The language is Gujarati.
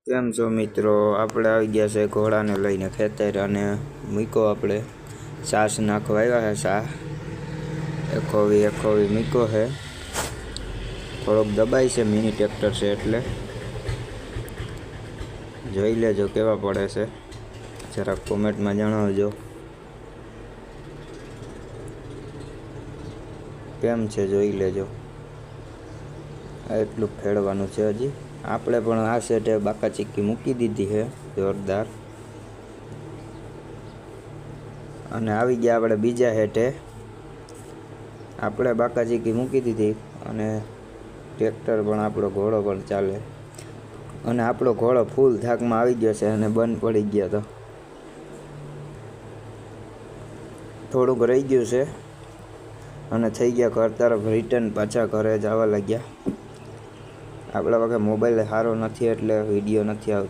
કેમ છો મિત્રો? આપણે આવી ગયા છે ઘોડાને લઈને ખેતર અને મૂકો આપણે સાસ નાખવા આવ્યા છે. સા એકોવી મૂકો છે. થોડોક દબાઈ છે, મિની ટ્રેક્ટર છે એટલે જોઈ લેજો કેવા પડે છે. જરાક કોમેન્ટમાં જણાવજો કેમ છે, જોઈ લેજો. એટલું ખેડવાનું છે. હજી આપણે પણ આ સેટે બાકા ચીક્કી મૂકી દીધી છે જોરદાર. અને આવી ગયા આપણે બીજા હેઠે. આપણે બાકા ચીક્કી મૂકી દીધી અને ટ્રેક્ટર પણ આપણો ઘોડો પણ ચાલે. અને આપણો ઘોડો ફૂલ થાકમાં આવી ગયો છે અને બંધ પડી ગયો તો થોડુંક રહી ગયું છે અને થઈ ગયા ઘર તરફ રિટર્ન. પાછા ઘરે જવા લાગ્યા. આપણા પાસે મોબાઈલ સારો નથી એટલે વિડીયો નથી આવતો.